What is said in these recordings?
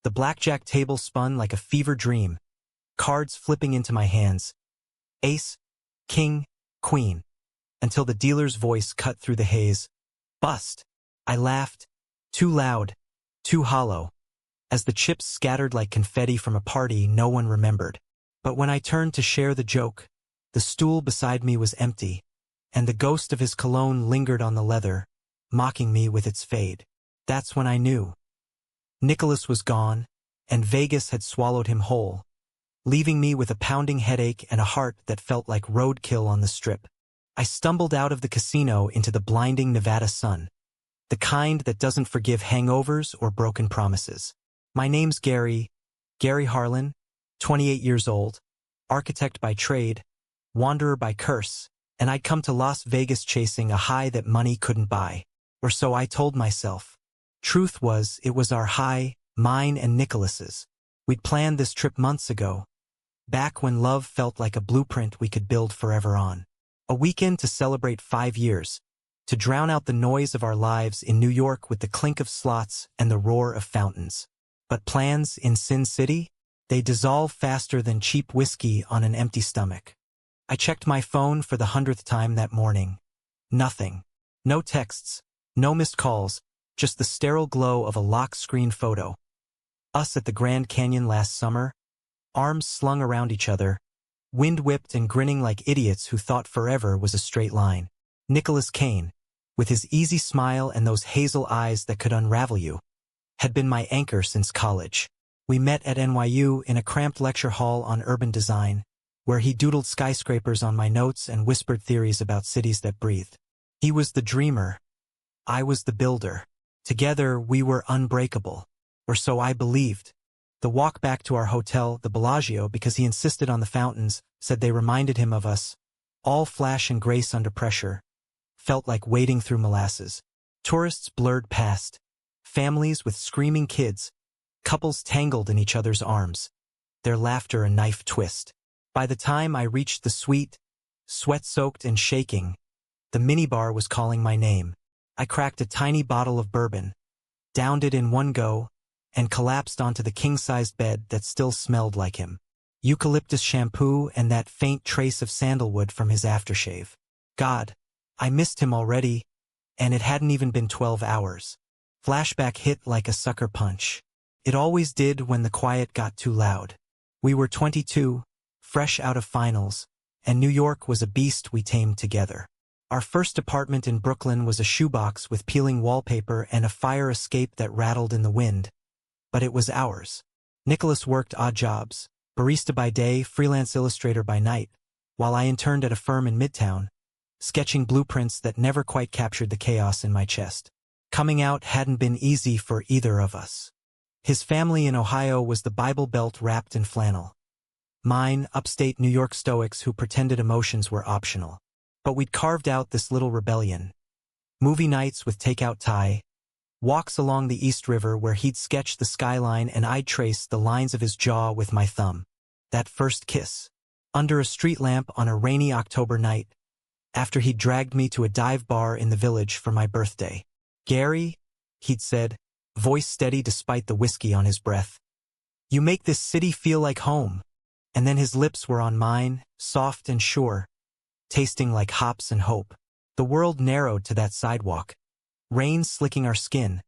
The blackjack table spun like a fever dream, cards flipping into my hands. Ace, king, queen, until the dealer's voice cut through the haze. Bust! I laughed, too loud, too hollow, as the chips scattered like confetti from a party no one remembered. But when I turned to share the joke, the stool beside me was empty, and the ghost of his cologne lingered on the leather, mocking me with its fade. That's when I knew. Nicholas was gone, and Vegas had swallowed him whole, leaving me with a pounding headache and a heart that felt like roadkill on the Strip. I stumbled out of the casino into the blinding Nevada sun, the kind that doesn't forgive hangovers or broken promises. My name's Gary Harlan, 28 years old, architect by trade, wanderer by curse, and I'd come to Las Vegas chasing a high that money couldn't buy. Or so I told myself. Truth was, it was our high, mine and Nicholas's. We'd planned this trip months ago, back when love felt like a blueprint we could build forever on. A weekend to celebrate 5 years, to drown out the noise of our lives in New York with the clink of slots and the roar of fountains. But plans in Sin City? They dissolve faster than cheap whiskey on an empty stomach. I checked my phone for the 100th time that morning. Nothing. No texts, no missed calls, just the sterile glow of a lock-screen photo. Us at the Grand Canyon last summer, arms slung around each other, wind-whipped and grinning like idiots who thought forever was a straight line. Nicholas Kane, with his easy smile and those hazel eyes that could unravel you, had been my anchor since college. We met at NYU in a cramped lecture hall on urban design, where he doodled skyscrapers on my notes and whispered theories about cities that breathed. He was the dreamer. I was the builder. Together, we were unbreakable. Or so I believed. The walk back to our hotel, the Bellagio, because he insisted on the fountains, said they reminded him of us, all flash and grace under pressure, felt like wading through molasses. Tourists blurred past, families with screaming kids, couples tangled in each other's arms, their laughter a knife twist. By the time I reached the suite, sweat-soaked and shaking, the minibar was calling my name. I cracked a tiny bottle of bourbon, downed it in one go, and collapsed onto the king-sized bed that still smelled like him. Eucalyptus shampoo and that faint trace of sandalwood from his aftershave. God, I missed him already, and it hadn't even been 12 hours. Flashback hit like a sucker punch. It always did when the quiet got too loud. We were 22, fresh out of finals, and New York was a beast we tamed together. Our first apartment in Brooklyn was a shoebox with peeling wallpaper and a fire escape that rattled in the wind. But it was ours. Nicholas worked odd jobs, barista by day, freelance illustrator by night, while I interned at a firm in Midtown, sketching blueprints that never quite captured the chaos in my chest. Coming out hadn't been easy for either of us. His family in Ohio was the Bible Belt wrapped in flannel. Mine, upstate New York stoics who pretended emotions were optional. But we'd carved out this little rebellion. Movie nights with takeout Thai, walks along the East River where he'd sketch the skyline and I'd trace the lines of his jaw with my thumb. That first kiss, under a street lamp on a rainy October night, after he'd dragged me to a dive bar in the village for my birthday. Gary, he'd said, voice steady despite the whiskey on his breath. You make this city feel like home. And then his lips were on mine, soft and sure, tasting like hops and hope. The world narrowed to that sidewalk. Rain slicking our skin,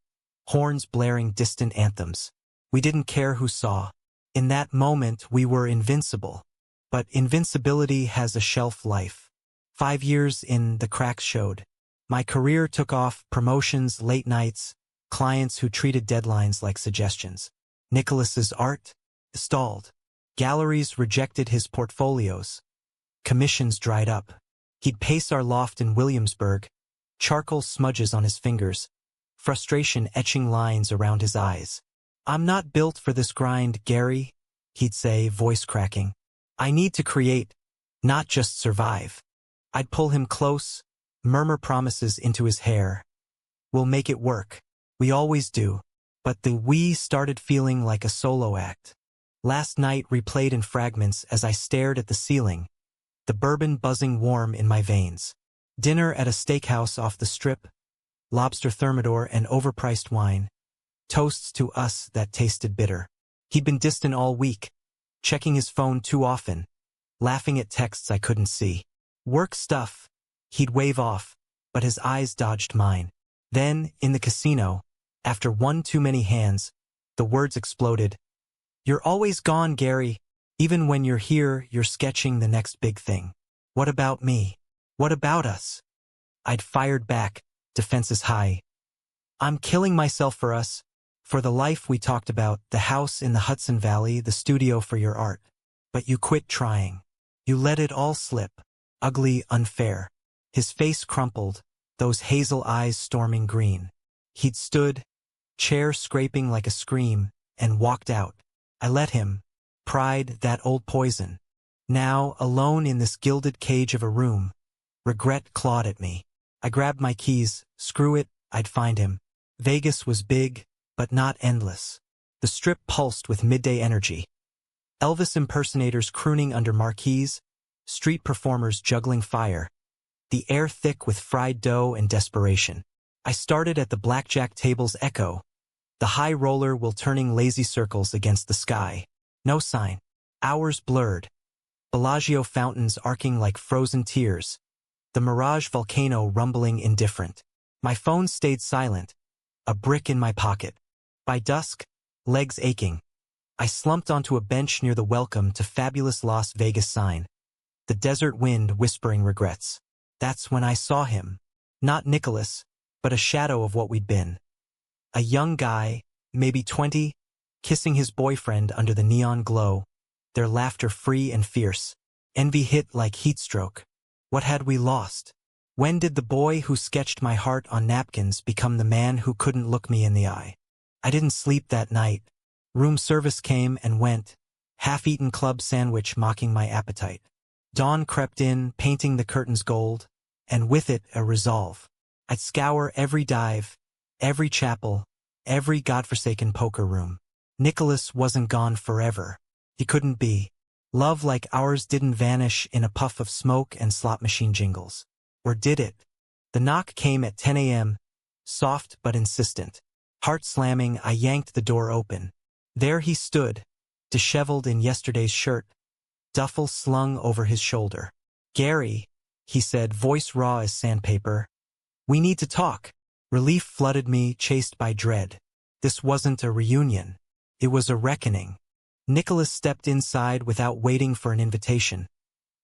horns blaring distant anthems. We didn't care who saw. In that moment, we were invincible. But invincibility has a shelf life. 5 years in, the cracks showed. My career took off, promotions, late nights, clients who treated deadlines like suggestions. Nicholas's art stalled. Galleries rejected his portfolios. Commissions dried up. He'd pace our loft in Williamsburg, charcoal smudges on his fingers, frustration etching lines around his eyes. I'm not built for this grind, Gary, he'd say, voice cracking. I need to create, not just survive. I'd pull him close, murmur promises into his hair. We'll make it work. We always do. But the we started feeling like a solo act. Last night replayed in fragments as I stared at the ceiling, the bourbon buzzing warm in my veins. Dinner at a steakhouse off the Strip, lobster thermidor and overpriced wine. Toasts to us that tasted bitter. He'd been distant all week, checking his phone too often, laughing at texts I couldn't see. Work stuff, he'd wave off, but his eyes dodged mine. Then, in the casino, after one too many hands, the words exploded. You're always gone, Gary. Even when you're here, you're sketching the next big thing. What about me? What about us? I'd fired back, defenses high. I'm killing myself for us, for the life we talked about, the house in the Hudson Valley, the studio for your art. But you quit trying. You let it all slip. Ugly, unfair. His face crumpled, those hazel eyes storming green. He'd stood, chair scraping like a scream, and walked out. I let him. Pride, that old poison. Now, alone in this gilded cage of a room, regret clawed at me. I grabbed my keys. Screw it, I'd find him. Vegas was big, but not endless. The Strip pulsed with midday energy. Elvis impersonators crooning under marquees, street performers juggling fire, the air thick with fried dough and desperation. I started at the blackjack table's echo, the high roller while turning lazy circles against the sky. No sign. Hours blurred. Bellagio fountains arcing like frozen tears. The Mirage volcano rumbling indifferent. My phone stayed silent, a brick in my pocket. By dusk, legs aching, I slumped onto a bench near the Welcome to Fabulous Las Vegas sign. The desert wind whispering regrets. That's when I saw him. Not Nicholas, but a shadow of what we'd been. A young guy, maybe 20, kissing his boyfriend under the neon glow, their laughter free and fierce. Envy hit like heatstroke. What had we lost? When did the boy who sketched my heart on napkins become the man who couldn't look me in the eye? I didn't sleep that night. Room service came and went, half-eaten club sandwich mocking my appetite. Dawn crept in, painting the curtains gold, and with it a resolve. I'd scour every dive, every chapel, every godforsaken poker room. Nicholas wasn't gone forever. He couldn't be. Love like ours didn't vanish in a puff of smoke and slot machine jingles. Or did it? The knock came at 10 a.m., soft but insistent. Heart slamming, I yanked the door open. There he stood, disheveled in yesterday's shirt, duffel slung over his shoulder. Gary, he said, voice raw as sandpaper. We need to talk. Relief flooded me, chased by dread. This wasn't a reunion. It was a reckoning. Nicholas stepped inside without waiting for an invitation,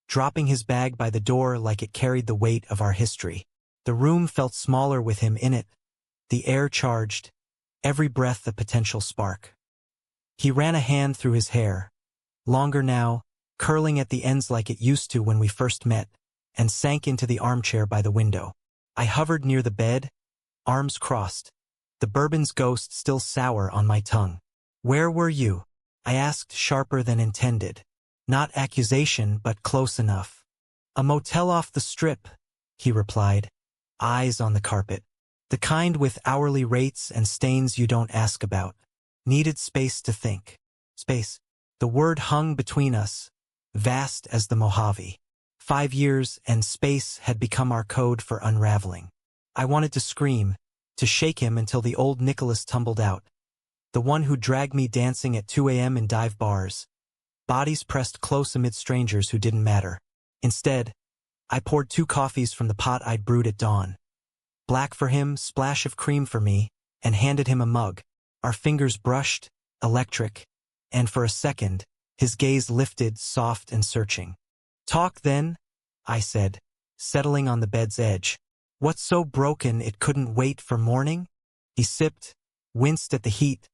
dropping his bag by the door like it carried the weight of our history. The room felt smaller with him in it, the air charged, every breath a potential spark. He ran a hand through his hair, longer now, curling at the ends like it used to when we first met, and sank into the armchair by the window. I hovered near the bed, arms crossed, the bourbon's ghost still sour on my tongue. Where were you? I asked, sharper than intended. Not accusation, but close enough. A motel off the Strip, he replied, eyes on the carpet. The kind with hourly rates and stains you don't ask about. Needed space to think. Space. The word hung between us, vast as the Mojave. 5 years and space had become our code for unraveling. I wanted to scream, to shake him until the old Nicholas tumbled out. The one who dragged me dancing at 2 a.m. in dive bars. Bodies pressed close amid strangers who didn't matter. Instead, I poured 2 coffees from the pot I'd brewed at dawn. Black for him, splash of cream for me, and handed him a mug. Our fingers brushed, electric, and for a second, his gaze lifted, soft and searching. Talk then, I said, settling on the bed's edge. What's so broken it couldn't wait for morning? He sipped, winced at the heat,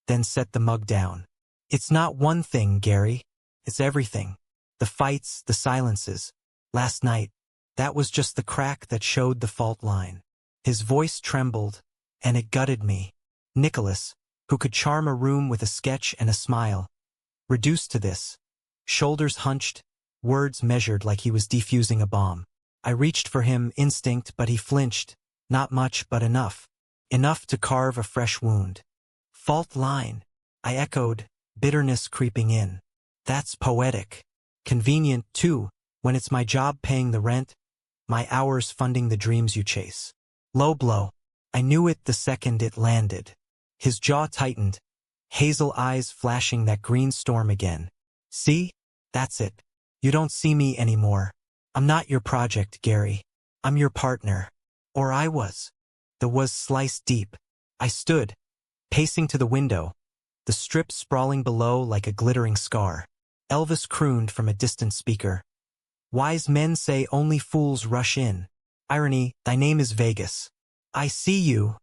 then set the mug down. It's not one thing, Gary. It's everything. The fights, the silences. Last night, that was just the crack that showed the fault line. His voice trembled, and it gutted me. Nicholas, who could charm a room with a sketch and a smile, reduced to this. Shoulders hunched, words measured like he was defusing a bomb. I reached for him, instinct, but he flinched. Not much, but enough. Enough to carve a fresh wound. Fault line, I echoed, bitterness creeping in. That's poetic. Convenient, too, when it's my job paying the rent, my hours funding the dreams you chase. Low blow. I knew it the second it landed. His jaw tightened, hazel eyes flashing that green storm again. See? That's it. You don't see me anymore. I'm not your project, Gary. I'm your partner. Or I was. The was sliced deep. I stood, pacing to the window, the strip sprawling below like a glittering scar. Elvis crooned from a distant speaker. Wise men say only fools rush in. Irony, thy name is Vegas. I see you,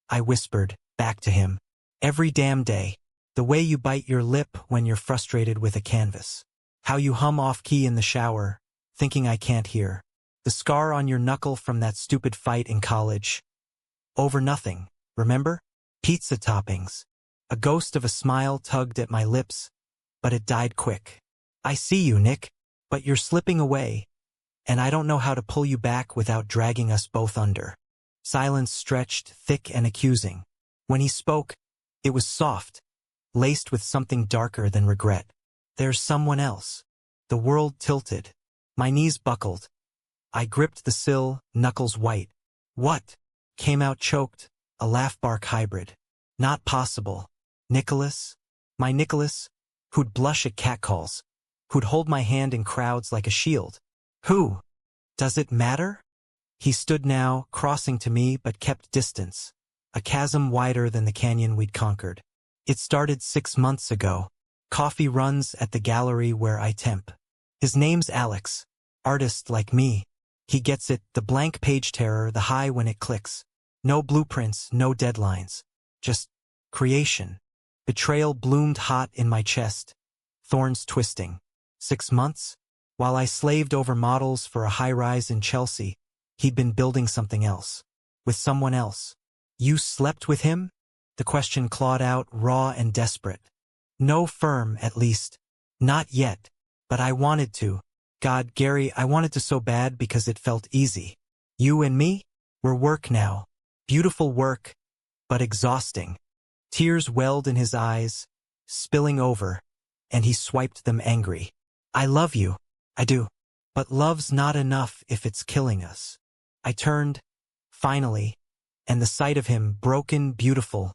I whispered, back to him. Every damn day. The way you bite your lip when you're frustrated with a canvas. How you hum off-key in the shower, thinking I can't hear. The scar on your knuckle from that stupid fight in college. Over nothing, remember? Pizza toppings. A ghost of a smile tugged at my lips, but it died quick. I see you, Nick, but you're slipping away, and I don't know how to pull you back without dragging us both under. Silence stretched, thick and accusing. When he spoke, it was soft, laced with something darker than regret. There's someone else. The world tilted. My knees buckled. I gripped the sill, knuckles white. What? Came out choked, a laugh-bark hybrid. Not possible. Nicholas? My Nicholas? Who'd blush at catcalls. Who'd hold my hand in crowds like a shield. Who? Does it matter? He stood now, crossing to me but kept distance. A chasm wider than the canyon we'd conquered. It started 6 months ago. Coffee runs at the gallery where I temp. His name's Alex. Artist like me. He gets it, the blank page terror, the high when it clicks. No blueprints, no deadlines. Just creation. Betrayal bloomed hot in my chest. Thorns twisting. 6 months? While I slaved over models for a high-rise in Chelsea, he'd been building something else. With someone else. You slept with him? The question clawed out, raw and desperate. No firm, at least. Not yet. But I wanted to. God, Gary, I wanted to so bad because it felt easy. You and me? We're work now. Beautiful work, but exhausting. Tears welled in his eyes, spilling over, and he swiped them angry. I love you. I do. But love's not enough if it's killing us. I turned, finally, and the sight of him, broken, beautiful,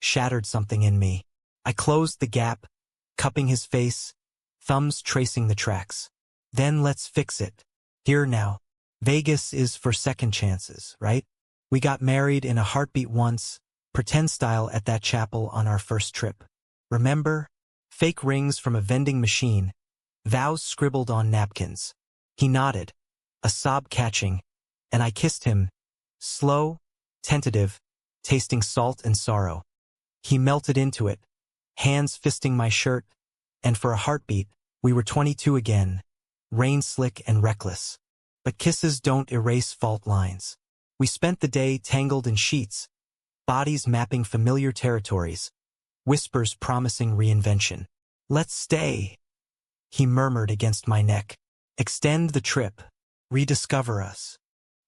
shattered something in me. I closed the gap, cupping his face, thumbs tracing the tracks. Then let's fix it. Here now. Vegas is for second chances, right? We got married in a heartbeat once, pretend style at that chapel on our first trip. Remember? Fake rings from a vending machine, vows scribbled on napkins. He nodded, a sob catching, and I kissed him, slow, tentative, tasting salt and sorrow. He melted into it, hands fisting my shirt, and for a heartbeat, we were 22 again, rain-slick and reckless. But kisses don't erase fault lines. We spent the day tangled in sheets, bodies mapping familiar territories, whispers promising reinvention. Let's stay, he murmured against my neck. Extend the trip, rediscover us.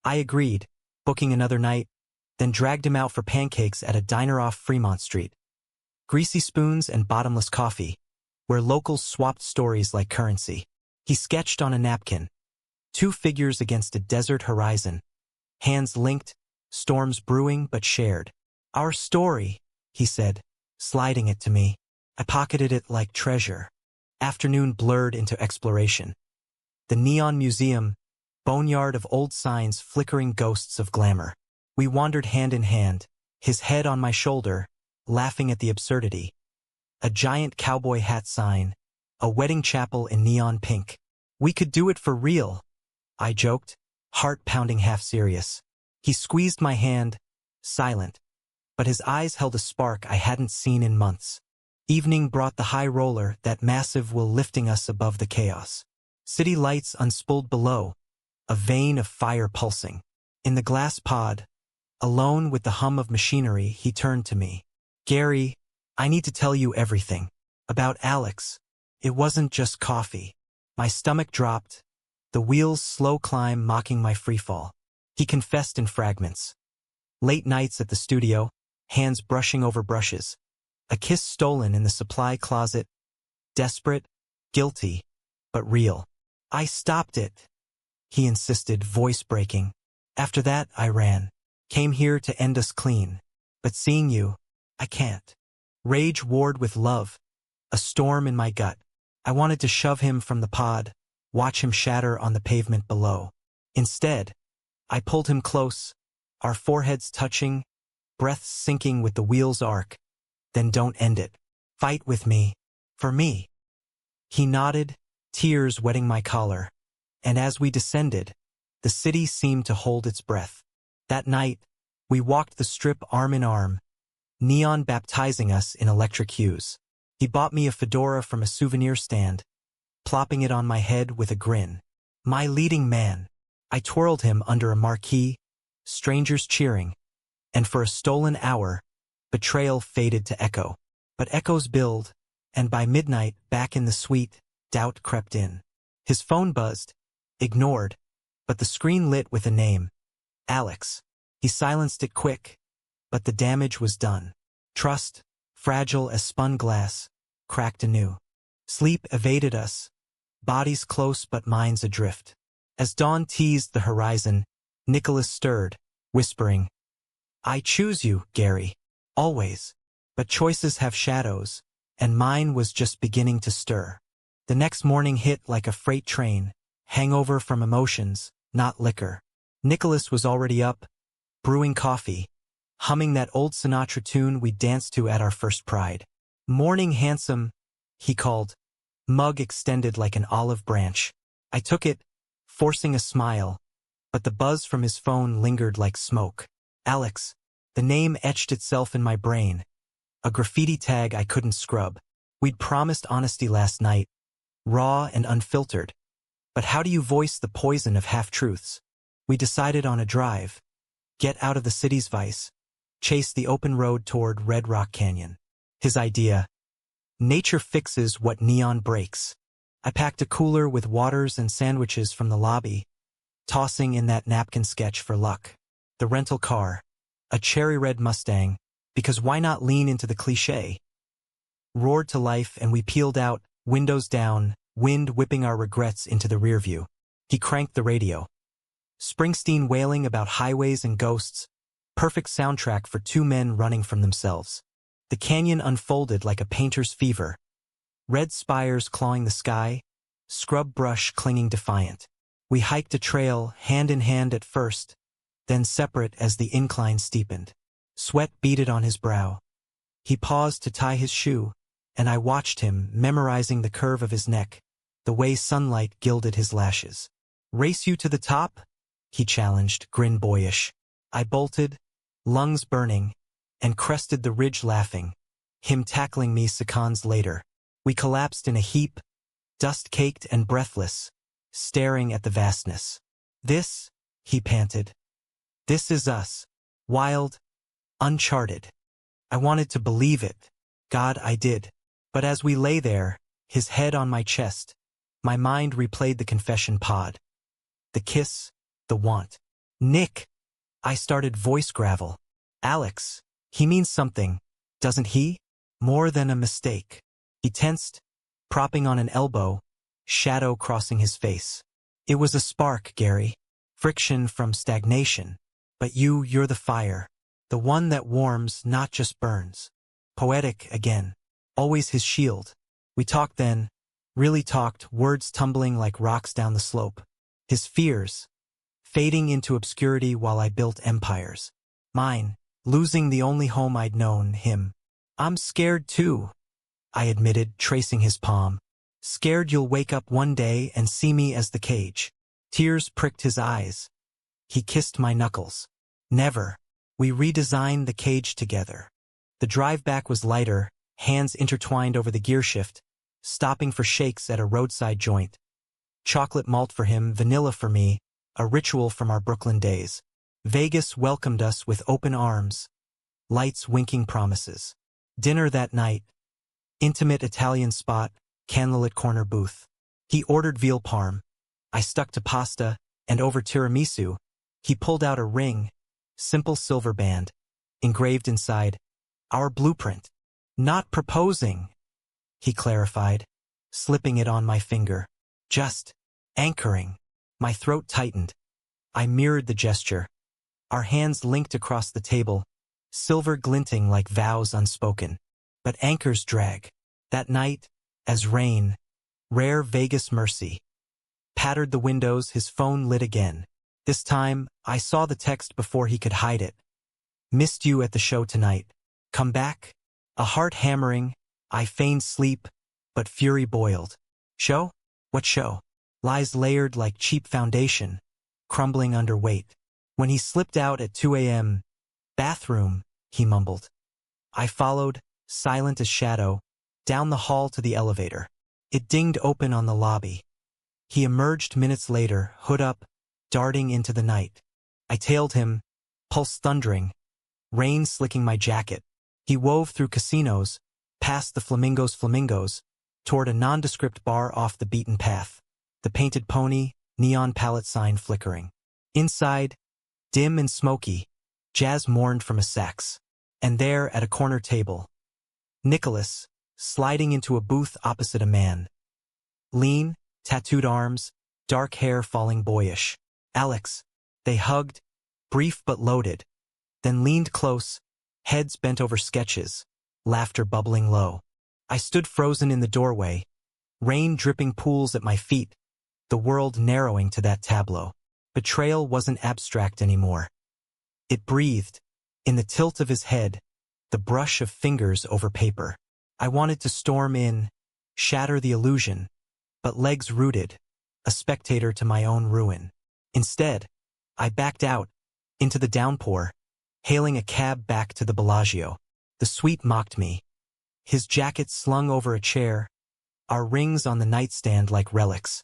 I agreed, booking another night, then dragged him out for pancakes at a diner off Fremont Street. Greasy spoons and bottomless coffee, where locals swapped stories like currency. He sketched on a napkin, 2 figures against a desert horizon, hands linked, storms brewing but shared. Our story, he said, sliding it to me. I pocketed it like treasure. Afternoon blurred into exploration. The neon museum, boneyard of old signs flickering ghosts of glamour. We wandered hand in hand, his head on my shoulder, laughing at the absurdity. A giant cowboy hat sign, a wedding chapel in neon pink. We could do it for real, I joked, heart pounding half serious. He squeezed my hand, silent, but his eyes held a spark I hadn't seen in months. Evening brought the high roller, that massive will lifting us above the chaos. City lights unspooled below, a vein of fire pulsing. In the glass pod, alone with the hum of machinery, he turned to me. Gary, I need to tell you everything. About Alex. It wasn't just coffee. My stomach dropped, the wheels slow climb mocking my freefall. He confessed in fragments. Late nights at the studio, hands brushing over brushes. A kiss stolen in the supply closet. Desperate, guilty, but real. I stopped it, he insisted, voice breaking. After that, I ran. Came here to end us clean. But seeing you, I can't. Rage warred with love, a storm in my gut. I wanted to shove him from the pod, watch him shatter on the pavement below. Instead, I pulled him close, our foreheads touching, breaths sinking with the wheel's arc. Then don't end it. Fight with me. For me. He nodded, tears wetting my collar. And as we descended, the city seemed to hold its breath. That night, we walked the strip arm in arm, neon baptizing us in electric hues. He bought me a fedora from a souvenir stand, plopping it on my head with a grin. My leading man. I twirled him under a marquee, strangers cheering, and for a stolen hour, betrayal faded to echo. But echoes build, and by midnight, back in the suite, doubt crept in. His phone buzzed, ignored, but the screen lit with a name. Alex. He silenced it quick, but the damage was done. Trust, fragile as spun glass, cracked anew. Sleep evaded us, bodies close but minds adrift. As dawn teased the horizon, Nicholas stirred, whispering, I choose you, Gary. Always. But choices have shadows, and mine was just beginning to stir. The next morning hit like a freight train, hangover from emotions, not liquor. Nicholas was already up, brewing coffee, humming that old Sinatra tune we danced to at our first Pride. Morning handsome, he called, mug extended like an olive branch. I took it, forcing a smile, but the buzz from his phone lingered like smoke. Alex. The name etched itself in my brain, a graffiti tag I couldn't scrub. We'd promised honesty last night, raw and unfiltered. But how do you voice the poison of half-truths? We decided on a drive, get out of the city's vice, chase the open road toward Red Rock Canyon. His idea, nature fixes what neon breaks. I packed a cooler with waters and sandwiches from the lobby, tossing in that napkin sketch for luck. The rental car, a cherry-red Mustang, because why not lean into the cliché? Roared to life and we peeled out, windows down, wind whipping our regrets into the rearview. He cranked the radio. Springsteen wailing about highways and ghosts, perfect soundtrack for two men running from themselves. The canyon unfolded like a painter's fever. Red spires clawing the sky, scrub brush clinging defiant. We hiked a trail hand in hand at first, then separate as the incline steepened. Sweat beaded on his brow. He paused to tie his shoe, and I watched him memorizing the curve of his neck, the way sunlight gilded his lashes. Race you to the top? He challenged, grin boyish. I bolted, lungs burning, and crested the ridge laughing, him tackling me seconds later. We collapsed in a heap, dust-caked and breathless, staring at the vastness. This, he panted. This is us. Wild, uncharted. I wanted to believe it. God, I did. But as we lay there, his head on my chest, my mind replayed the confession pod. The kiss, the want. Nick. I started voice gravel. Alex. He means something, doesn't he? More than a mistake. He tensed, propping on an elbow, shadow crossing his face. It was a spark, Gary. Friction from stagnation. But you're the fire. The one that warms, not just burns. Poetic again. Always his shield. We talked then, really talked, words tumbling like rocks down the slope. His fears, fading into obscurity while I built empires. Mine, losing the only home I'd known, him. I'm scared too, I admitted, tracing his palm. Scared you'll wake up one day and see me as the cage. Tears pricked his eyes. He kissed my knuckles. Never. We redesigned the cage together. The drive back was lighter, hands intertwined over the gearshift, stopping for shakes at a roadside joint. Chocolate malt for him, vanilla for me, a ritual from our Brooklyn days. Vegas welcomed us with open arms, lights winking promises. Dinner that night, intimate Italian spot, candlelit corner booth. He ordered veal parm. I stuck to pasta, and over tiramisu, he pulled out a ring, simple silver band, engraved inside, our blueprint. Not proposing, he clarified, slipping it on my finger. Just anchoring. My throat tightened. I mirrored the gesture. Our hands linked across the table, silver glinting like vows unspoken. But anchors drag. That night, as rain, rare Vegas mercy, pattered the windows, his phone lit again. This time, I saw the text before he could hide it. Missed you at the show tonight. Come back? A heart hammering, I feigned sleep, but fury boiled. Show? What show? Lies layered like cheap foundation, crumbling under weight. When he slipped out at 2 a.m., bathroom, he mumbled. I followed, silent as shadow, down the hall to the elevator. It dinged open on the lobby. He emerged minutes later, hood up, darting into the night. I tailed him, pulse thundering, rain slicking my jacket. He wove through casinos, past the flamingos, toward a nondescript bar off the beaten path. The painted pony, neon palette sign flickering. Inside, dim and smoky, Jazz mourned from a sax. And there, at a corner table, Nicholas, sliding into a booth opposite a man. Lean, tattooed arms, dark hair falling boyish. Alex. They hugged, brief but loaded, then leaned close, heads bent over sketches, laughter bubbling low. I stood frozen in the doorway, rain dripping pools at my feet, the world narrowing to that tableau. Betrayal wasn't abstract anymore. It breathed, in the tilt of his head, the brush of fingers over paper. I wanted to storm in, shatter the illusion, but legs rooted, a spectator to my own ruin. Instead, I backed out, into the downpour, hailing a cab back to the Bellagio. The suite mocked me. His jacket slung over a chair, our rings on the nightstand like relics.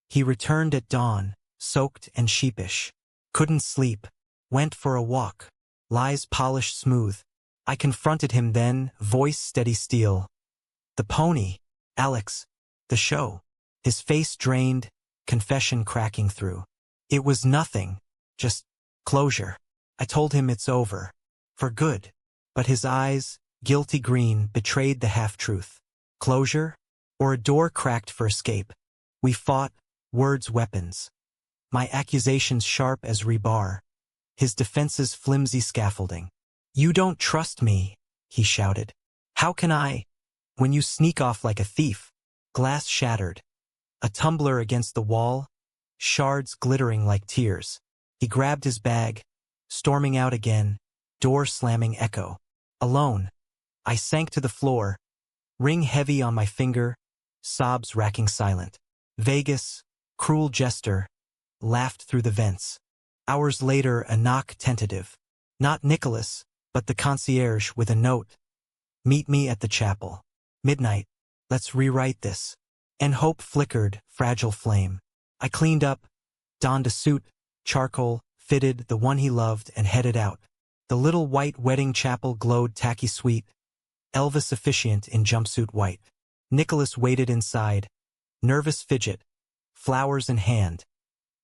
He returned at dawn, soaked and sheepish. Couldn't sleep. Went for a walk. Lies polished smooth. I confronted him then, voice steady steel. The pony. Alex. The show. His face drained, confession cracking through. It was nothing. Just closure. I told him it's over. For good. But his eyes, guilty green, betrayed the half-truth. Closure? Or a door cracked for escape? We fought, words weapons. My accusations sharp as rebar. His defenses flimsy scaffolding. You don't trust me, he shouted. How can I? When you sneak off like a thief. Glass shattered. A tumbler against the wall, shards glittering like tears. He grabbed his bag, storming out again, door slamming echo. Alone. I sank to the floor, ring heavy on my finger, sobs racking silent. Vegas, cruel jester, laughed through the vents. Hours later, a knock tentative. Not Nicholas, but the concierge with a note. Meet me at the chapel. Midnight. Let's rewrite this. And hope flickered, fragile flame. I cleaned up, donned a suit, charcoal, fitted the one he loved, and headed out. The little white wedding chapel glowed tacky sweet, Elvis officiant in jumpsuit white. Nicholas waited inside, nervous fidget, flowers in hand,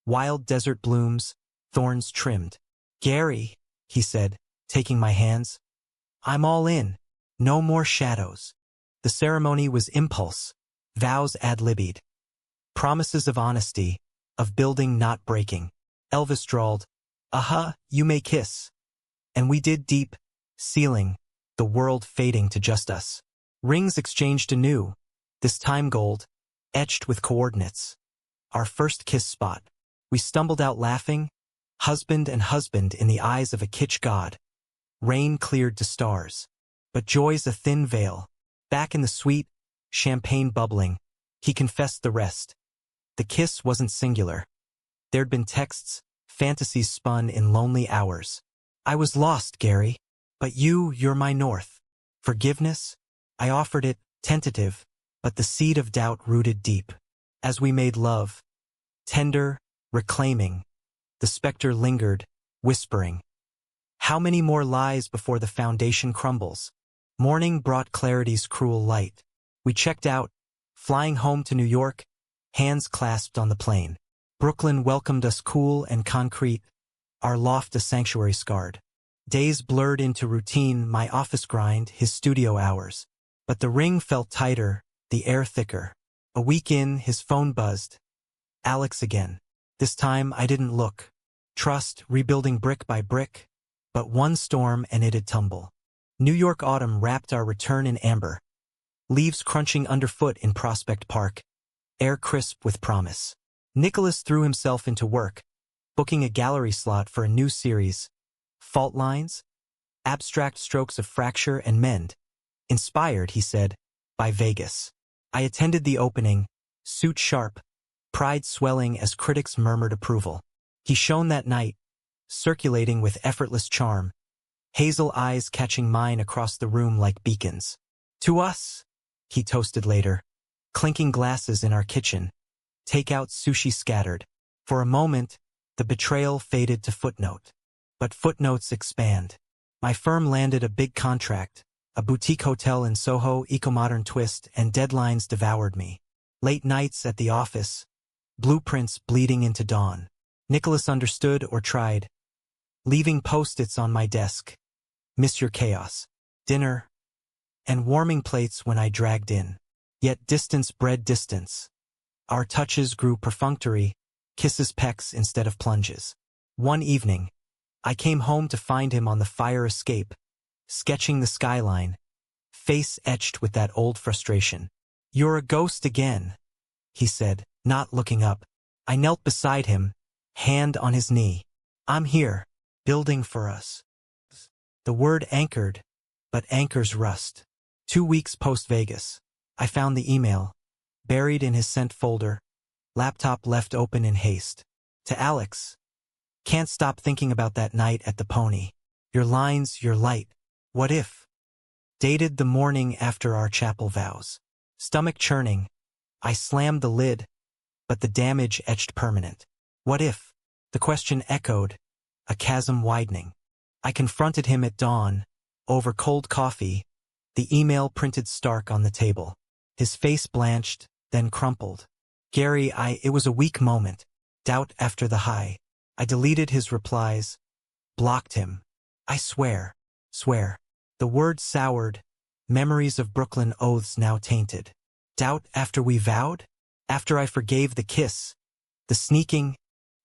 wild desert blooms, thorns trimmed. Gary, he said, taking my hands. I'm all in. No more shadows. The ceremony was impulse, vows ad-libbed, promises of honesty, of building not breaking. Elvis drawled, you may kiss. And we did deep, sealing, the world fading to just us. Rings exchanged anew, this time gold, etched with coordinates. Our first kiss spot. We stumbled out laughing, husband and husband in the eyes of a kitsch god. Rain cleared to stars. But joy's a thin veil. Back in the suite, champagne bubbling, he confessed the rest. The kiss wasn't singular. There'd been texts, fantasies spun in lonely hours. I was lost, Gary. But you're my north. Forgiveness? I offered it, tentative, but the seed of doubt rooted deep. As we made love, tender, reclaiming, the specter lingered, whispering. How many more lies before the foundation crumbles? Morning brought clarity's cruel light. We checked out, flying home to New York, hands clasped on the plane. Brooklyn welcomed us cool and concrete, our loft a sanctuary scarred. Days blurred into routine, my office grind, his studio hours. But the ring felt tighter, the air thicker. A week in, his phone buzzed. Alex again. This time I didn't look. Trust, rebuilding brick by brick. But one storm and it'd tumble. New York autumn wrapped our return in amber. Leaves crunching underfoot in Prospect Park. Air crisp with promise. Nicholas threw himself into work, booking a gallery slot for a new series. Fault lines? Abstract strokes of fracture and mend. Inspired, he said, by Vegas. I attended the opening, suit sharp, pride swelling as critics murmured approval. He shone that night, circulating with effortless charm, hazel eyes catching mine across the room like beacons. To us, he toasted later, clinking glasses in our kitchen, takeout sushi scattered. For a moment, the betrayal faded to footnote. But footnotes expand. My firm landed a big contract, a boutique hotel in Soho, eco-modern twist, and deadlines devoured me. Late nights at the office, blueprints bleeding into dawn. Nicholas understood or tried, leaving post-its on my desk. Miss your chaos. Dinner, and warming plates when I dragged in. Yet distance bred distance. Our touches grew perfunctory, kisses pecks instead of plunges. One evening, I came home to find him on the fire escape, sketching the skyline, face etched with that old frustration. You're a ghost again, he said, not looking up. I knelt beside him, hand on his knee. I'm here, building for us. The word anchored, but anchors rust. 2 weeks post-Vegas, I found the email, buried in his sent folder, laptop left open in haste. To Alex. Can't stop thinking about that night at the Pony. Your lines, your light. What if? Dated the morning after our chapel vows. Stomach churning. I slammed the lid, but the damage etched permanent. What if? The question echoed, a chasm widening. I confronted him at dawn, over cold coffee, the email printed stark on the table. His face blanched, then crumpled. Gary, it was a weak moment. Doubt after the high. I deleted his replies, blocked him. I swear. The word soured, memories of Brooklyn oaths now tainted. Doubt after we vowed? After I forgave the kiss, the sneaking,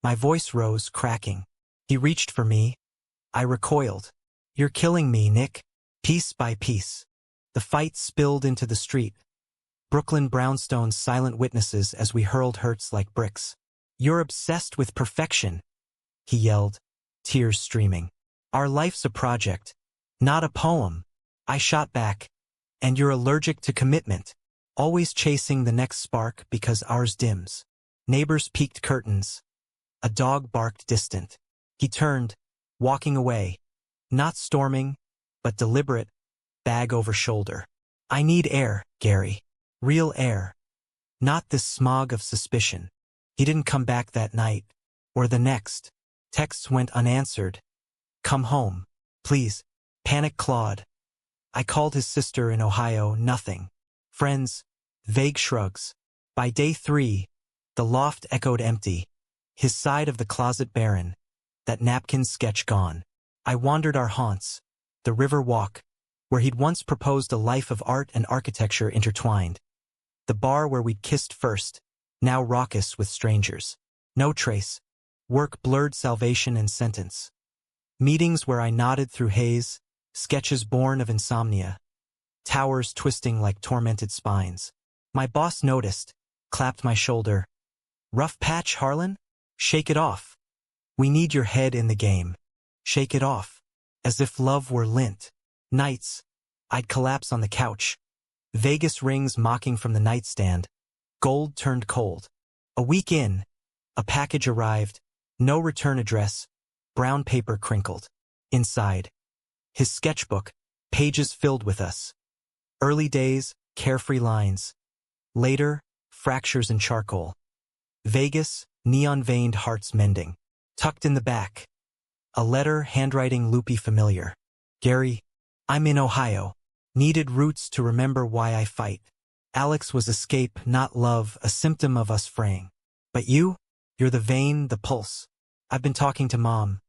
my voice rose, cracking. He reached for me. I recoiled. You're killing me, Nick. Piece by piece. The fight spilled into the street. Brooklyn brownstones silent witnesses as we hurled hurts like bricks. You're obsessed with perfection, he yelled, tears streaming. Our life's a project, not a poem. I shot back. And you're allergic to commitment, always chasing the next spark because ours dims. Neighbors peeked curtains. A dog barked distant. He turned, walking away. Not storming, but deliberate, bag over shoulder. I need air, Gary. Real air. Not this smog of suspicion. He didn't come back that night, or the next. Texts went unanswered. Come home, please. Panic clawed. I called his sister in Ohio, nothing. Friends, vague shrugs. By day 3, the loft echoed empty. His side of the closet barren. That napkin sketch gone. I wandered our haunts. The river walk, where he'd once proposed a life of art and architecture intertwined. The bar where we'd kissed first, now raucous with strangers. No trace. Work blurred salvation and sentence. Meetings where I nodded through haze, sketches born of insomnia. Towers twisting like tormented spines. My boss noticed, clapped my shoulder. Rough patch, Harlan? Shake it off. We need your head in the game. Shake it off. As if love were lint. Nights, I'd collapse on the couch. Vegas rings mocking from the nightstand. Gold turned cold. A week in, a package arrived. No return address. Brown paper crinkled. Inside, his sketchbook, pages filled with us. Early days, carefree lines. Later, fractures in charcoal. Vegas, neon-veined hearts mending. Tucked in the back. A letter, handwriting loopy familiar. Gary, I'm in Ohio. Needed roots to remember why I fight. Alex was escape, not love, a symptom of us fraying. But you're the vein, the pulse. I've been talking to Mom.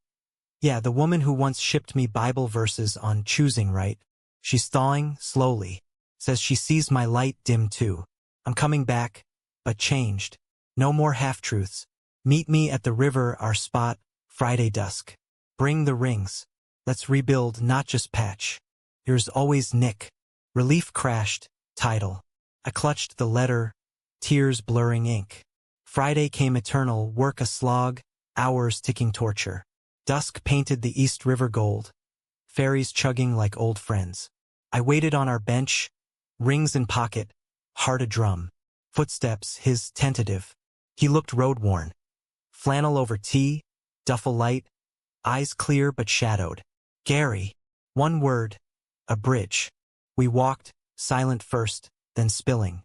Yeah, the woman who once shipped me Bible verses on choosing right. She's thawing, slowly. Says she sees my light dim too. I'm coming back, but changed. No more half-truths. Meet me at the river, our spot, Friday dusk. Bring the rings. Let's rebuild, not just patch. Yours always, Nick. Relief crashed. Title. I clutched the letter, tears blurring ink. Friday came eternal, work a slog, hours ticking torture. Dusk painted the East River gold, ferries chugging like old friends. I waited on our bench, rings in pocket, heart a drum. Footsteps, his tentative. He looked road-worn. Flannel over tea, duffel light, eyes clear but shadowed. Gary. One word. A bridge. We walked, silent first, then spilling.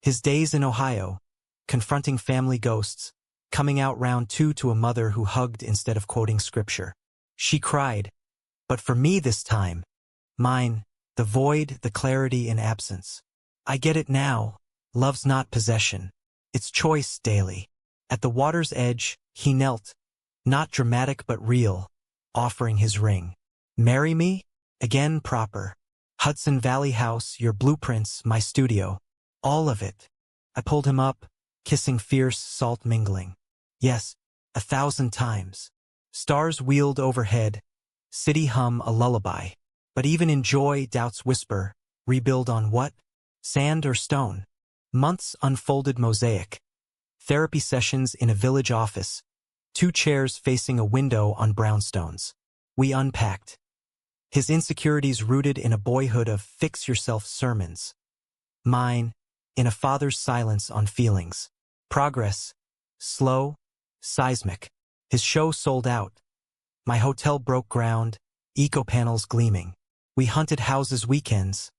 His days in Ohio, confronting family ghosts, coming out round two to a mother who hugged instead of quoting scripture. She cried, but for me this time. Mine, the void, the clarity in absence. I get it now. Love's not possession. It's choice daily. At the water's edge, he knelt, not dramatic but real, offering his ring. Marry me? Again proper. Hudson Valley House, your blueprints, my studio. All of it. I pulled him up, kissing fierce, salt mingling. Yes, 1,000 times. Stars wheeled overhead, city hum a lullaby. But even in joy, doubts whisper, rebuild on what? Sand or stone? Months unfolded mosaic. Therapy sessions in a village office. 2 chairs facing a window on brownstones. We unpacked. His insecurities rooted in a boyhood of fix-yourself sermons. Mine, in a father's silence on feelings. Progress, slow, seismic. His show sold out. My hotel broke ground, eco-panels gleaming. We hunted houses weekends,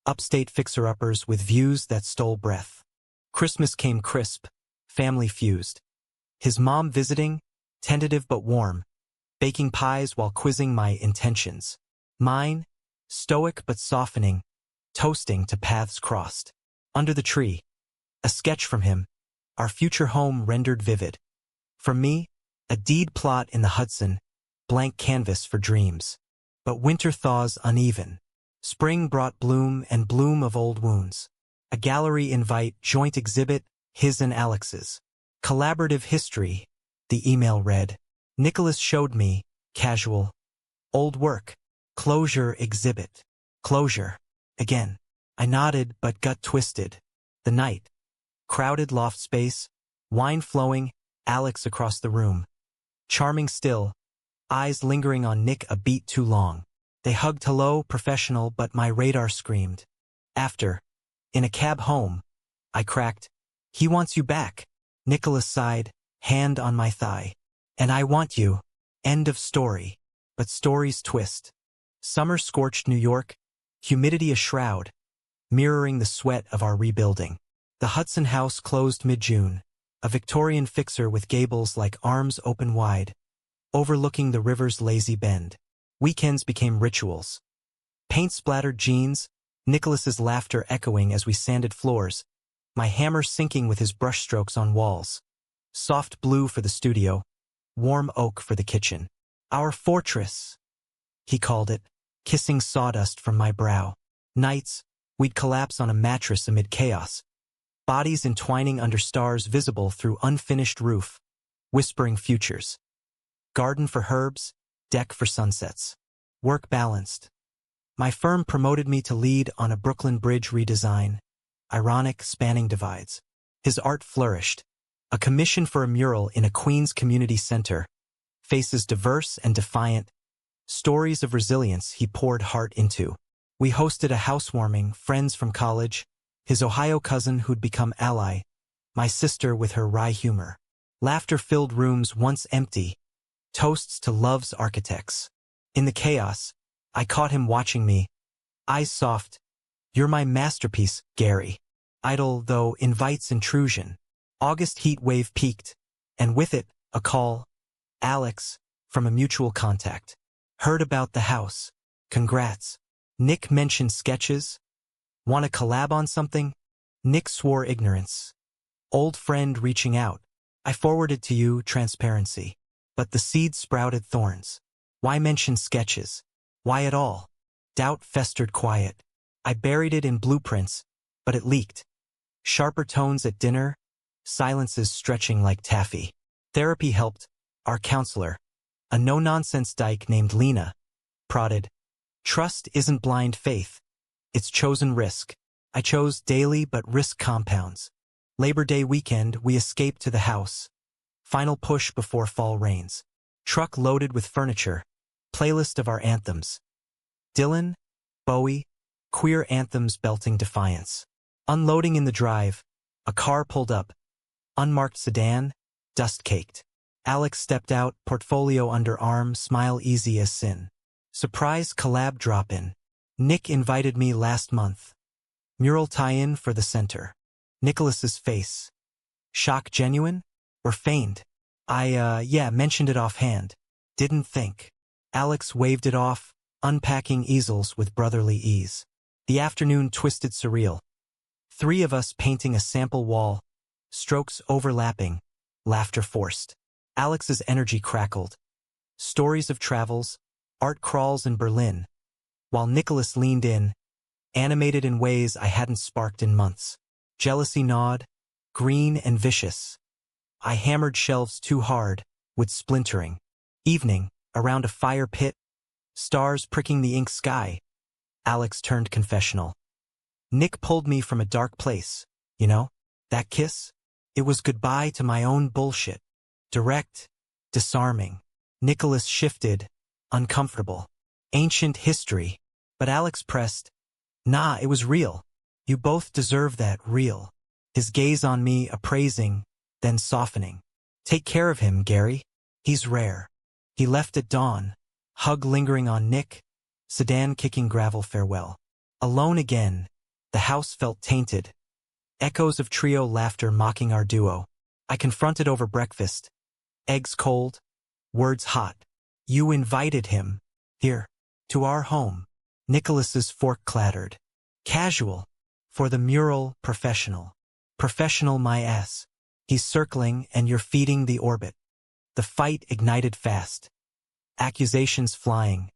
upstate fixer-uppers with views that stole breath. Christmas came crisp, family fused. His mom visiting, tentative but warm, baking pies while quizzing my intentions. Mine, stoic but softening, toasting to paths crossed. Under the tree, a sketch from him, our future home rendered vivid. From me, a deed plot in the Hudson, blank canvas for dreams. But winter thaws uneven. Spring brought bloom and bloom of old wounds. A gallery invite, joint exhibit, his and Alex's. Collaborative history, the email read. Nicholas showed me, casual. Old work. Closure exhibit. Closure. Again. I nodded but gut twisted. The night. Crowded loft space. Wine flowing. Alex across the room. Charming still. Eyes lingering on Nick a beat too long. They hugged hello, professional, but my radar screamed. After. In a cab home. I cracked. He wants you back. Nicholas sighed, hand on my thigh. And I want you. End of story. But stories twist. Summer scorched New York, humidity a shroud, mirroring the sweat of our rebuilding. The Hudson House closed mid-June, a Victorian fixer with gables like arms open wide, overlooking the river's lazy bend. Weekends became rituals. Paint-splattered jeans, Nicholas's laughter echoing as we sanded floors, my hammer syncing with his brushstrokes on walls. Soft blue for the studio, warm oak for the kitchen. Our fortress, he called it, kissing sawdust from my brow. Nights, we'd collapse on a mattress amid chaos. Bodies entwining under stars visible through unfinished roof, whispering futures. Garden for herbs, deck for sunsets. Work balanced. My firm promoted me to lead on a Brooklyn Bridge redesign. Ironic, spanning divides. His art flourished. A commission for a mural in a Queens community center. Faces diverse and defiant. Stories of resilience he poured heart into. We hosted a housewarming, friends from college, his Ohio cousin who'd become ally, my sister with her wry humor. Laughter-filled rooms once empty. Toasts to love's architects. In the chaos, I caught him watching me. Eyes soft. You're my masterpiece, Gary. Idle, though, invites intrusion. August heat wave peaked, and with it, a call. Alex, from a mutual contact. Heard about the house. Congrats. Nick mentioned sketches. Want to collab on something? Nick swore ignorance. Old friend reaching out. I forwarded to you transparency. But the seed sprouted thorns. Why mention sketches? Why at all? Doubt festered quiet. I buried it in blueprints, but it leaked. Sharper tones at dinner, silences stretching like taffy. Therapy helped. Our counselor, a no-nonsense dyke named Lena, prodded. Trust isn't blind faith. It's chosen risk. I chose daily but risk compounds. Labor Day weekend, we escaped to the house. Final push before fall rains. Truck loaded with furniture. Playlist of our anthems. Dylan, Bowie, queer anthems belting defiance. Unloading in the drive. A car pulled up. Unmarked sedan, dust-caked. Alex stepped out, portfolio under arm, smile easy as sin. Surprise collab drop-in. Nick invited me last month. Mural tie-in for the center. Nicholas's face. Shock genuine? Or feigned? Yeah, mentioned it offhand. Didn't think. Alex waved it off, unpacking easels with brotherly ease. The afternoon twisted surreal. 3 of us painting a sample wall, strokes overlapping, laughter forced. Alex's energy crackled. Stories of travels, art crawls in Berlin, while Nicholas leaned in, animated in ways I hadn't sparked in months. Jealousy gnawed, green and vicious. I hammered shelves too hard, with splintering. Evening, around a fire pit, stars pricking the ink sky. Alex turned confessional. Nick pulled me from a dark place, you know? That kiss? It was goodbye to my own bullshit. Direct, disarming. Nicholas shifted, uncomfortable. Ancient history. But Alex pressed, nah, it was real. You both deserve that, real. His gaze on me appraising, then softening. Take care of him, Gary. He's rare. He left at dawn, hug lingering on Nick, sedan kicking gravel farewell. Alone again, the house felt tainted. Echoes of trio laughter mocking our duo. I confronted over breakfast. Eggs cold, words hot. You invited him. Here. To our home. Nicholas's fork clattered. Casual. For the mural, professional. Professional my ass. He's circling and you're feeding the orbit. The fight ignited fast. Accusations flying.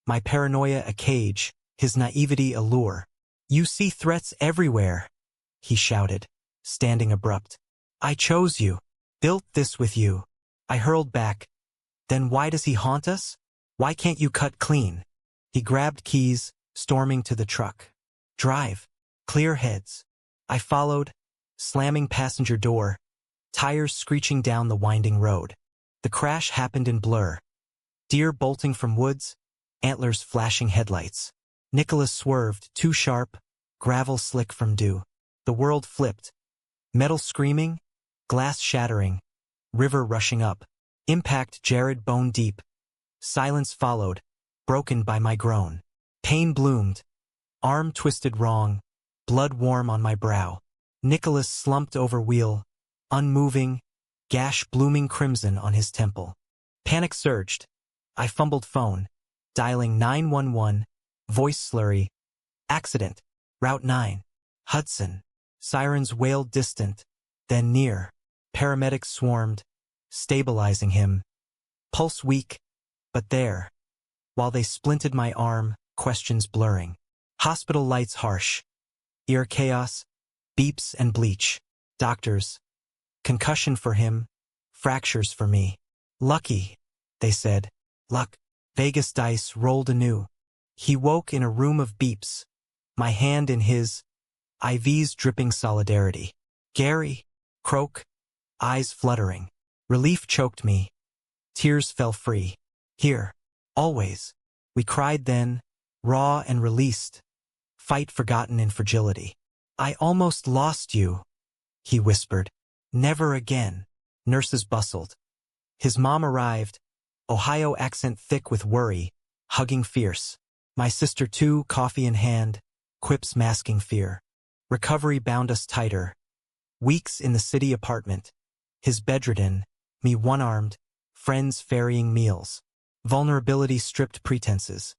My paranoia a cage, his naivety a lure. You see threats everywhere, he shouted, standing abrupt. I chose you. Built this with you. I hurled back. Then why does he haunt us? Why can't you cut clean? He grabbed keys, storming to the truck. Drive. Clear heads. I followed, slamming passenger door, tires screeching down the winding road. The crash happened in blur. Deer bolting from woods, antlers flashing headlights. Nicholas swerved, too sharp, gravel slick from dew. The world flipped. Metal screaming, glass shattering, river rushing up. Impact Jared bone deep. Silence followed, broken by my groan. Pain bloomed. Arm twisted wrong, blood warm on my brow. Nicholas slumped over wheel, unmoving, gash blooming crimson on his temple. Panic surged. I fumbled phone, dialing 911, voice slurry. Accident. Route 9. Hudson. Sirens wailed distant, then near. Paramedics swarmed, stabilizing him. Pulse weak, but there. While they splinted my arm, questions blurring. Hospital lights harsh. Ear chaos, beeps and bleach. Doctors. Concussion for him, fractures for me. Lucky, they said. Luck. Vegas dice rolled anew. He woke in a room of beeps. My hand in his. IVs dripping solidarity. Gary. Croak. Eyes fluttering. Relief choked me. Tears fell free. Here. Always. We cried then, raw and released. Fight forgotten in fragility. I almost lost you, he whispered. Never again. Nurses bustled. His mom arrived, Ohio accent thick with worry, hugging fierce. My sister too, coffee in hand, quips masking fear. Recovery bound us tighter. Weeks in the city apartment. His bedridden, me one-armed, friends ferrying meals. Vulnerability stripped pretenses.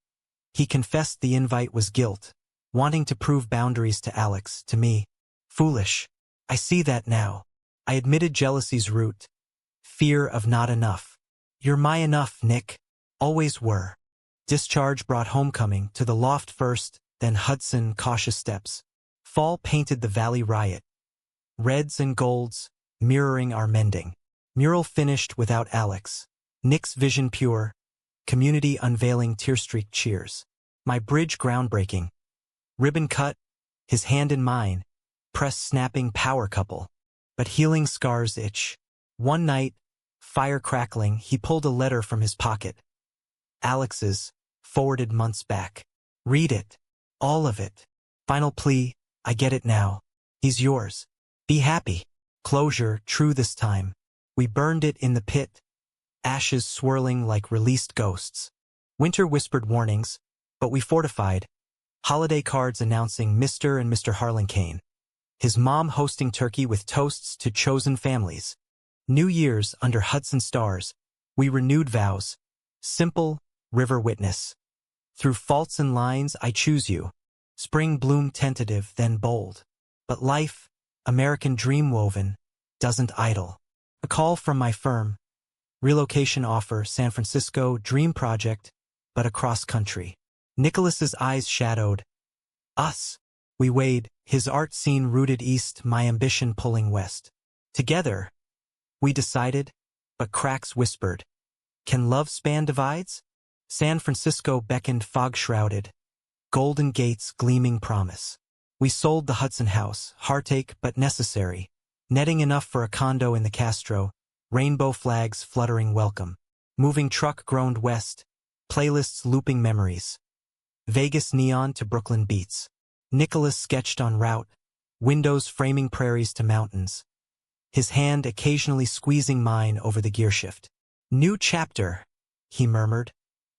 He confessed the invite was guilt, wanting to prove boundaries to Alex, to me. Foolish. I see that now. I admitted jealousy's root. Fear of not enough. You're my enough, Nick. Always were. Discharge brought homecoming, to the loft first, then Hudson, cautious steps. Fall painted the valley riot. Reds and golds, mirroring our mending. Mural finished without Alex. Nick's vision pure. Community unveiling tear-streaked cheers. My bridge groundbreaking. Ribbon cut, his hand in mine. Press snapping power couple. But healing scars itch. One night, fire crackling, he pulled a letter from his pocket. Alex's, forwarded months back. Read it. All of it. Final plea, I get it now. He's yours. Be happy. Closure, true this time. We burned it in the pit. Ashes swirling like released ghosts. Winter whispered warnings, but we fortified. Holiday cards announcing Mr. and Mr. Harlan. His mom hosting turkey with toasts to chosen families. New Year's under Hudson stars. We renewed vows. Simple, river witness. Through faults and lines, I choose you. Spring bloom tentative, then bold. But life, American dream woven, doesn't idle. A call from my firm. Relocation offer, San Francisco, dream project, but across country. Nicholas's eyes shadowed. Us. We weighed, his art scene rooted east, my ambition pulling west. Together, we decided, but cracks whispered. Can love span divides? San Francisco beckoned fog-shrouded. Golden gates gleaming promise. We sold the Hudson house, heartache but necessary. Netting enough for a condo in the Castro. Rainbow flags fluttering welcome. Moving truck groaned west. Playlists looping memories. Vegas neon to Brooklyn beats. Nicholas sketched on route. Windows framing prairies to mountains. His hand occasionally squeezing mine over the gearshift. New chapter, he murmured.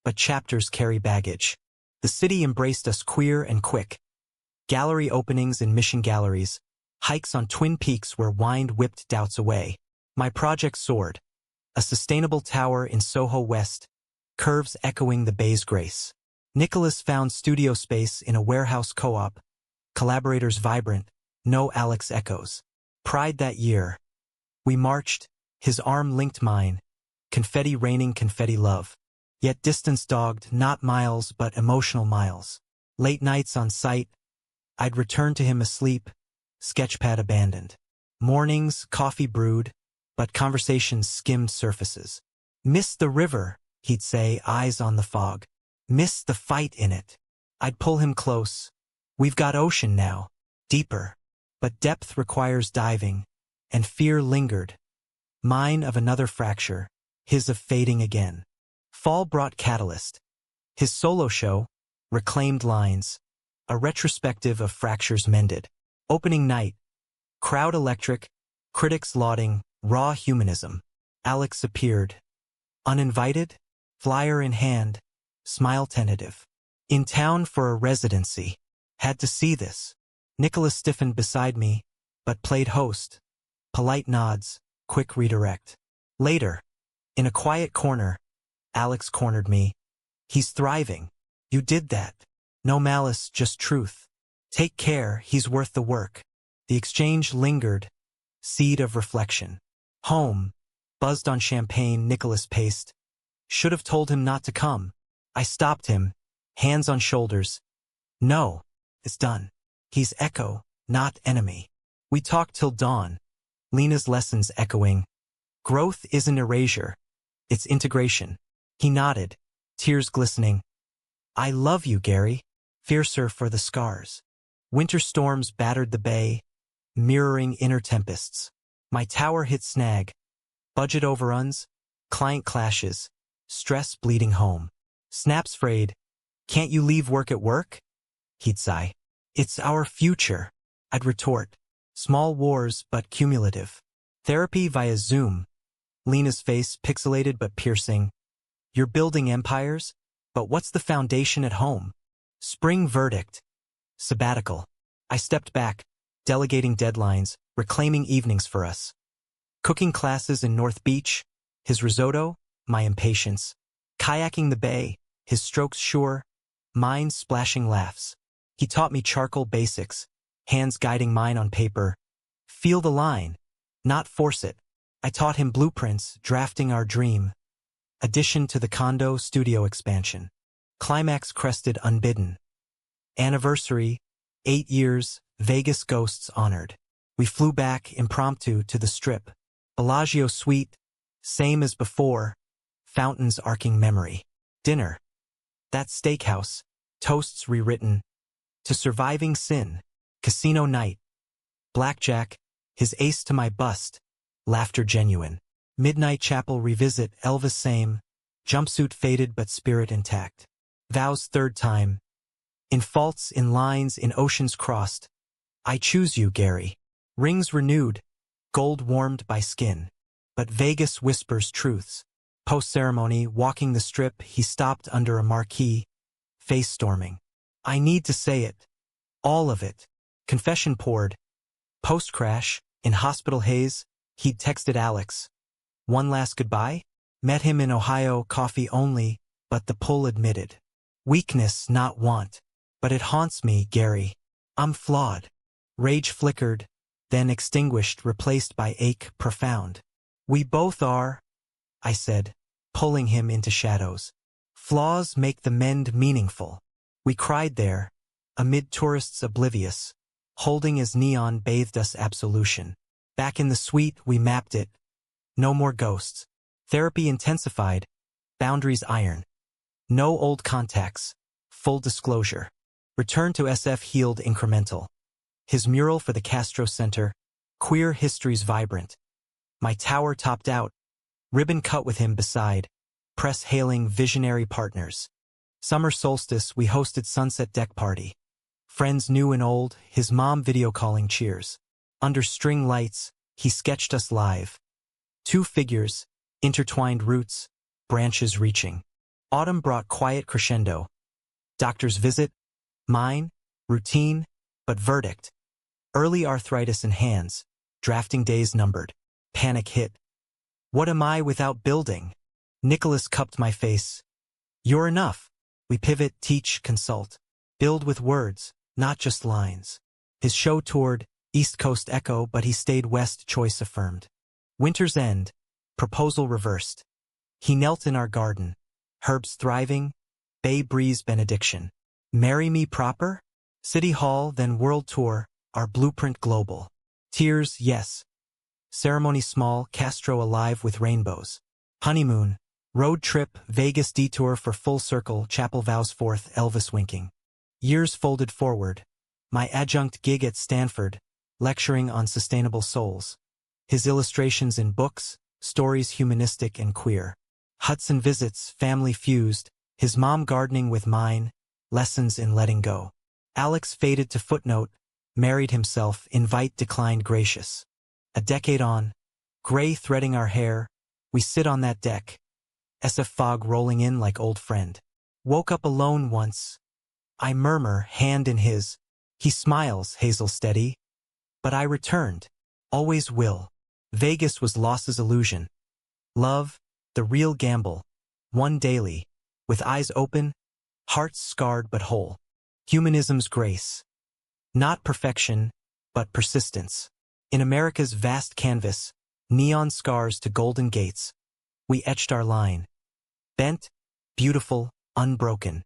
But chapters carry baggage. The city embraced us queer and quick. Gallery openings in Mission galleries. Hikes on Twin Peaks where wind whipped doubts away. My project soared. A sustainable tower in Soho West. Curves echoing the bay's grace. Nicholas found studio space in a warehouse co-op. Collaborators vibrant. No Alex Echoes. Pride that year. We marched. His arm linked mine. Confetti raining confetti love. Yet distance dogged, not miles but emotional miles. Late nights on site. I'd return to him asleep. Sketchpad abandoned. Mornings, coffee brewed. But conversations skimmed surfaces. Miss the river, he'd say, eyes on the fog. Miss the fight in it. I'd pull him close. We've got ocean now. Deeper. But depth requires diving. And fear lingered. Mine of another fracture. His of fading again. Fall brought catalyst. His solo show. Reclaimed lines. A retrospective of fractures mended. Opening night. Crowd electric. Critics lauding. Raw humanism. Alex appeared. Uninvited. Flyer in hand. Smile tentative. In town for a residency. Had to see this. Nicholas stiffened beside me, but played host. Polite nods, quick redirect. Later, in a quiet corner, Alex cornered me. He's thriving. You did that. No malice, just truth. Take care, he's worth the work. The exchange lingered. Seed of reflection. Home. Buzzed on champagne, Nicholas paced. Should have told him not to come. I stopped him, hands on shoulders. No, it's done. He's echo, not enemy. We talked till dawn. Lena's lessons echoing. Growth isn't erasure. It's integration. He nodded, tears glistening. I love you, Gary. Fiercer for the scars. Winter storms battered the bay, mirroring inner tempests. My tower hit snag. Budget overruns, client clashes, stress bleeding home. Snaps frayed. Can't you leave work at work? He'd sigh. It's our future. I'd retort. Small wars but cumulative. Therapy via Zoom. Lena's face pixelated but piercing. You're building empires? But what's the foundation at home? Spring verdict. Sabbatical. I stepped back, delegating deadlines, reclaiming evenings for us. Cooking classes in North Beach, his risotto, my impatience. Kayaking the bay, his strokes sure, mine splashing laughs. He taught me charcoal basics, hands guiding mine on paper. Feel the line, not force it. I taught him blueprints, drafting our dream. Addition to the condo studio expansion. Climax crested unbidden. Anniversary, 8 years, Vegas ghosts honored. We flew back impromptu to the Strip. Bellagio suite, same as before, fountains arcing memory. Dinner. That steakhouse. Toasts rewritten. To surviving sin. Casino night. Blackjack. His ace to my bust. Laughter genuine. Midnight chapel revisit. Elvis same. Jumpsuit faded but spirit intact. Vows third time. In faults, in lines, in oceans crossed. I choose you, Gary. Rings renewed. Gold warmed by skin. But Vegas whispers truths. Post-ceremony, walking the strip, he stopped under a marquee. Face storming. I need to say it. All of it. Confession poured. Post-crash, in hospital haze, he'd texted Alex. One last goodbye? Met him in Ohio, coffee only, but the pull admitted. Weakness, not want. But it haunts me, Gary. I'm flawed. Rage flickered, then extinguished, replaced by ache profound. We both are, I said, pulling him into shadows. Flaws make the mend meaningful. We cried there, amid tourists oblivious, holding as neon bathed us absolution. Back in the suite, we mapped it. No more ghosts. Therapy intensified. Boundaries iron. No old contacts. Full disclosure. Return to SF healed incremental. His mural for the Castro Center. Queer histories vibrant. My tower topped out. Ribbon cut with him beside. Press hailing visionary partners. Summer solstice, we hosted sunset deck party. Friends new and old, his mom video calling cheers. Under string lights, he sketched us live. Two figures, intertwined roots, branches reaching. Autumn brought quiet crescendo. Doctor's visit, mine, routine, but verdict. Early arthritis in hands, drafting days numbered. Panic hit. What am I without building? Nicholas cupped my face. You're enough. We pivot, teach, consult. Build with words, not just lines. His show toured, East Coast echo, but he stayed west, choice affirmed. Winter's end, proposal reversed. He knelt in our garden. Herbs thriving, bay breeze benediction. Marry me proper? City Hall, then world tour, our blueprint global. Tears, yes. Ceremony small, Castro alive with rainbows. Honeymoon, road trip, Vegas detour for full circle, chapel vows forth, Elvis winking. Years folded forward. My adjunct gig at Stanford, lecturing on sustainable souls. His illustrations in books, stories humanistic and queer. Hudson visits, family fused, his mom gardening with mine, lessons in letting go. Alex faded to footnote, married himself, invite declined gracious. A decade on, gray threading our hair, we sit on that deck. SF fog rolling in like old friend. Woke up alone once. I murmur, hand in his. He smiles, hazel steady. But I returned. Always will. Vegas was loss's illusion. Love, the real gamble. One daily. With eyes open, hearts scarred but whole. Humanism's grace. Not perfection, but persistence. In America's vast canvas, neon scars to golden gates, we etched our line. Bent, beautiful, unbroken.